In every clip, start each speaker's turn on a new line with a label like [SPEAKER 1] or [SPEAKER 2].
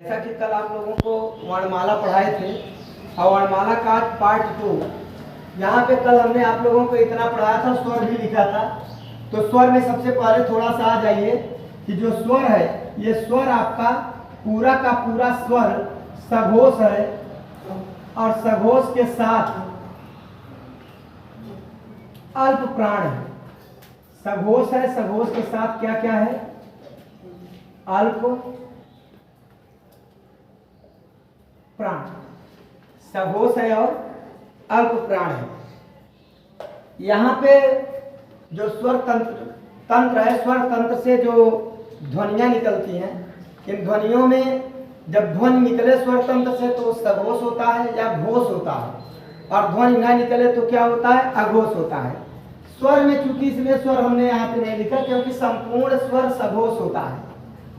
[SPEAKER 1] जैसा कि कल आप लोगों को वर्णमाला पढ़ाए थे और वर्णमाला का पार्ट 2 यहाँ पे कल हमने आप लोगों को इतना पढ़ाया था, स्वर भी लिखा था। तो स्वर में सबसे पहले थोड़ा सा आ जाइए कि जो स्वर है ये स्वर आपका पूरा का पूरा स्वर सघोष है और सघोष के साथ अल्प प्राण है। सघोष है, सघोष के साथ क्या क्या है? अल्प प्राण। सघोष है और अल्प प्राण है। यहाँ पे जो स्वर तंत्र है, स्वर तंत्र से जो ध्वनियां निकलती हैं, इन ध्वनियों में जब ध्वनि निकले स्वर तंत्र से तो सघोष होता है या घोष होता है, और ध्वनि ना निकले तो क्या होता है? अघोष होता है। स्वर में चूंकि इसलिए स्वर हमने यहाँ पे नहीं लिखा क्योंकि संपूर्ण स्वर सघोष होता है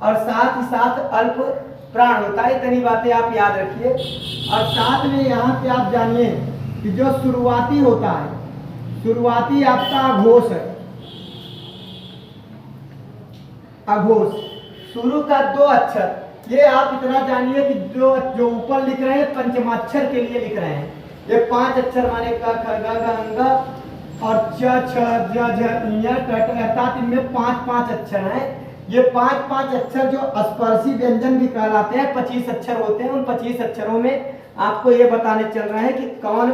[SPEAKER 1] और साथ ही साथ अल्प प्राण होता है। इतनी बातें आप याद रखिए। और साथ में यहाँ पे आप जानिए कि जो शुरुआती होता है, शुरुआती आपका अघोष है। अघोष शुरू का 2 अक्षर, ये आप इतना जानिए कि जो ऊपर लिख रहे हैं पंचमाक्षर के लिए लिख रहे हैं। ये 5 अक्षर माने क ख ग घ अंग और च छ ज झ ञ ट ट अर्थात इनमें 5 अक्षर हैं। ये 5 अक्षर जो स्पर्शी व्यंजन भी कहलाते हैं, 25 अक्षर होते हैं। उन 25 अक्षरों में आपको ये बताने चल रहे हैं कि कौन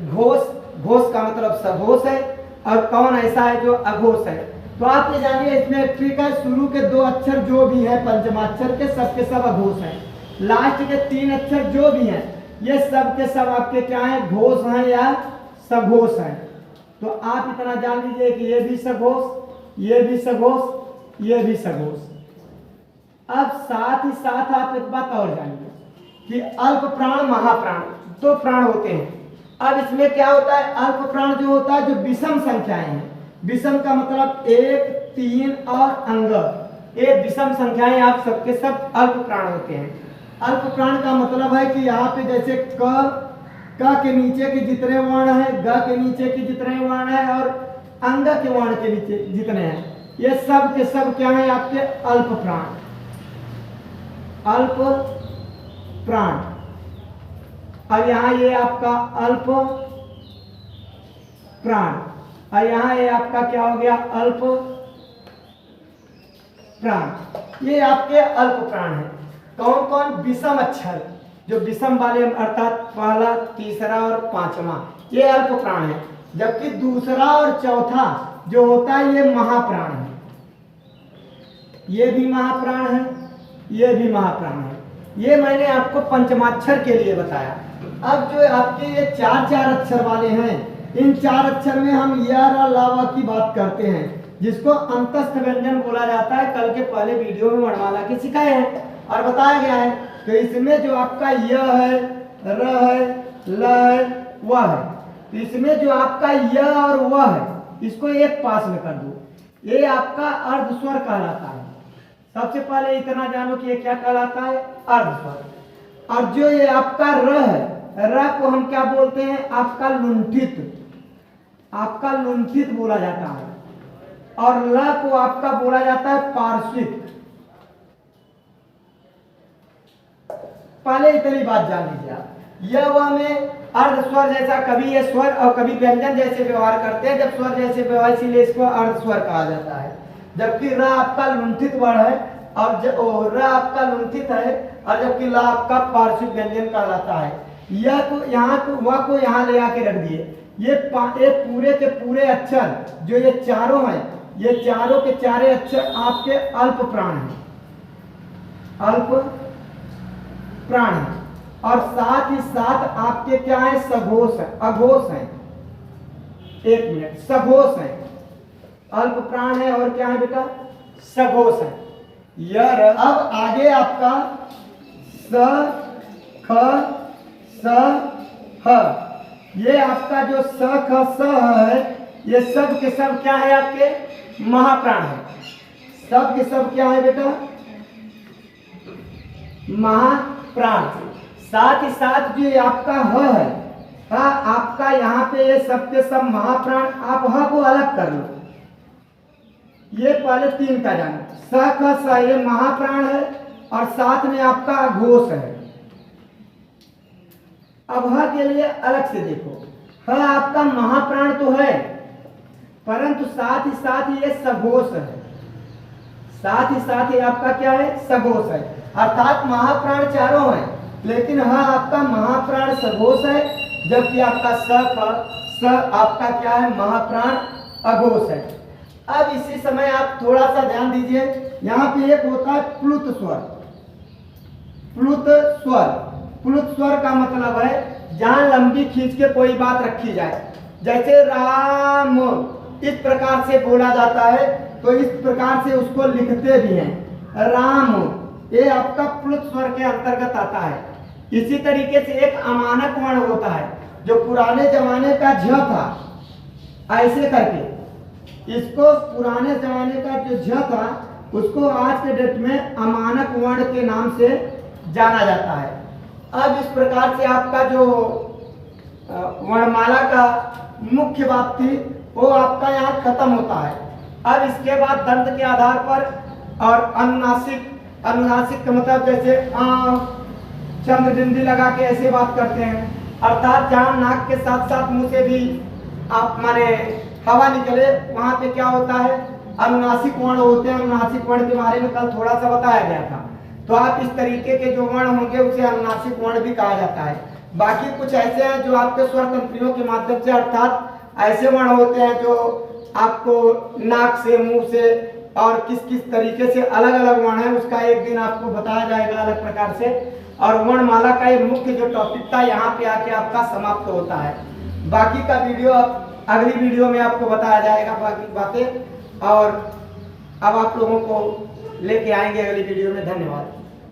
[SPEAKER 1] घोष का मतलब सघोष है और कौन ऐसा है जो अघोष है। तो आप ये जानिए इसमें ठीक है, शुरू के 2 अक्षर जो भी हैं पंचमाक्षर के, सबके सब अघोष हैं। लास्ट के 3 अक्षर जो भी हैं ये सब के सब आपके क्या हैं? घोष हैं या सघोष हैं। तो आप इतना जान लीजिए कि ये भी सघोष, ये भी सघोष, ये भी सघोष। अब साथ ही साथ आप एक बात और जानिए कि अल्प प्राण महाप्राण 2 प्राण होते हैं। अब इसमें क्या होता है? अल्प प्राण जो होता है जो विषम संख्याएं हैं। विषम का मतलब 1, 3 और अंग, ये विषम संख्याएं आप सबके सब अल्प प्राण होते हैं। अल्प प्राण का मतलब है कि यहाँ पे जैसे क के नीचे के जितने वर्ण हैं, ग के नीचे के जितने वर्ण हैं और अंग के वर्ण के नीचे जितने हैं, ये सब के सब क्या है? आपके अल्प प्राण। अल्प प्राण। और यहाँ ये आपका अल्प प्राण और यहाँ ये आपका क्या हो गया? अल्प प्राण। ये आपके अल्प प्राण है। कौन कौन? विषम अक्षर, जो विषम वाले अर्थात पहला, तीसरा और 5वां, ये अल्प प्राण है। जबकि दूसरा और चौथा जो होता है ये महाप्राण है। ये भी महाप्राण है, ये भी महाप्राण है। ये मैंने आपको पंचमाक्षर के लिए बताया। अब जो आपके ये 4 अक्षर वाले हैं, इन 4 अक्षर में हम य र ल व की बात करते हैं, जिसको अंतस्थ व्यंजन बोला जाता है। कल के पहले वीडियो में वर्णमाला के सिखाए हैं और बताया गया है। तो इसमें जो आपका य है, र है, ल है, व है, तो इसमें जो आपका य और व है इसको एक पास में कर दो। ये आपका अर्ध स्वर कहलाता है। सबसे पहले इतना जानो कि ये क्या कहलाता है? अर्ध स्वर। और जो ये आपका र है, र को हम क्या बोलते हैं? आपका लुंठित, आपका लुंठित बोला जाता है। और ल को आपका बोला जाता है पार्श्विक। पहले इतनी बात जान लीजिए आप। यह वह में अर्ध स्वर जैसा, कभी ये स्वर और कभी व्यंजन जैसे व्यवहार करते हैं। जब स्वर जैसे व्यवहार, इसीलिए इसको अर्ध स्वर कहा जाता है। जबकि र आपका लुंठित वर्ण है और र आपका लुंठित है, और जबकि ल आपका पार्श्विक व्यंजन कहलाता है। यह को यहाँ को, वह को यहाँ ले आके रख दिए। ये पूरे के पूरे अक्षर जो ये चारों हैं, ये चारों के चारे अक्षर आपके अल्प प्राण हैं। अल्प प्राण है। और साथ ही साथ आपके क्या है? सघोष है, अघोष है। 1 मिनट, सघोष है। अल्प प्राण है और क्या है बेटा? सघोष है। यर। अब आगे आपका स, ख, स, ह। ये आपका जो स, ख, स, ह है, ये सब के सब क्या है? आपके महाप्राण है। सब के सब क्या है बेटा? महाप्राण। साथ ही साथ जो आपका ह है, आपका यहाँ पे ये सब के सब महाप्राण। आप ह को अलग कर लो। ये पहले 3 का जानो। स, ख, स ये महाप्राण है और साथ में आपका घोष है। अब ह के लिए अलग से देखो, ह आपका महाप्राण तो है, परंतु साथ ही ये सघोष है। साथ ही आपका क्या है? सघोष है। अर्थात महाप्राण चारों है, लेकिन ह आपका महाप्राण सघोष है, जबकि आपका स आपका क्या है? महाप्राण अघोष है। अब इसी समय आप थोड़ा सा ध्यान दीजिए, यहाँ पे एक होता है प्लुत स्वर। प्लुत स्वर, प्लुत स्वर का मतलब है जहां लंबी खींच के कोई बात रखी जाए, जैसे राम इस प्रकार से बोला जाता है, तो इस प्रकार से उसको लिखते भी हैं राम, ये आपका प्लुत स्वर के अंतर्गत आता है। इसी तरीके से एक अमानक वर्ण होता है, जो पुराने जमाने का झ था, ऐसे करके इसको पुराने जमाने का जो झ था उसको आज के डेट में अमानक वर्ण के नाम से जाना जाता है। अब इस प्रकार से आपका जो वर्णमाला का मुख्य बात थी वो आपका यहाँ खत्म होता है। अब इसके बाद दंत के आधार पर और अनुनासिक, अनुनासिक का मतलब जैसे चंद्र बिंदी लगा के ऐसे बात करते हैं, अर्थात जहाँ नाक के साथ साथ मुंह से भी आप माने हवा निकले, वहां पे क्या होता है? अनुनासिक वर्ण होते हैं। अनुनासिक वर्ण के बारे में कल थोड़ा सा बताया गया था। तो आप इस तरीके के जो वर्ण होंगे उसे अनुनासिक वर्ण भी कहा जाता है। बाकी कुछ ऐसे हैं जो आपके स्वर तंत्रियों के माध्यम से, अर्थात ऐसे वर्ण होते हैं जो आपको नाक से, मुंह से और किस किस तरीके से अलग अलग वर्ण है उसका एक दिन आपको बताया जाएगा अलग प्रकार से। और वर्णमाला का ये मुख्य जो टॉपिक था यहाँ पे आके आपका समाप्त होता है। बाकी का वीडियो अगली वीडियो में आपको बताया जाएगा बाकी बातें, और अब आप लोगों को लेके आएंगे अगली वीडियो में। धन्यवाद।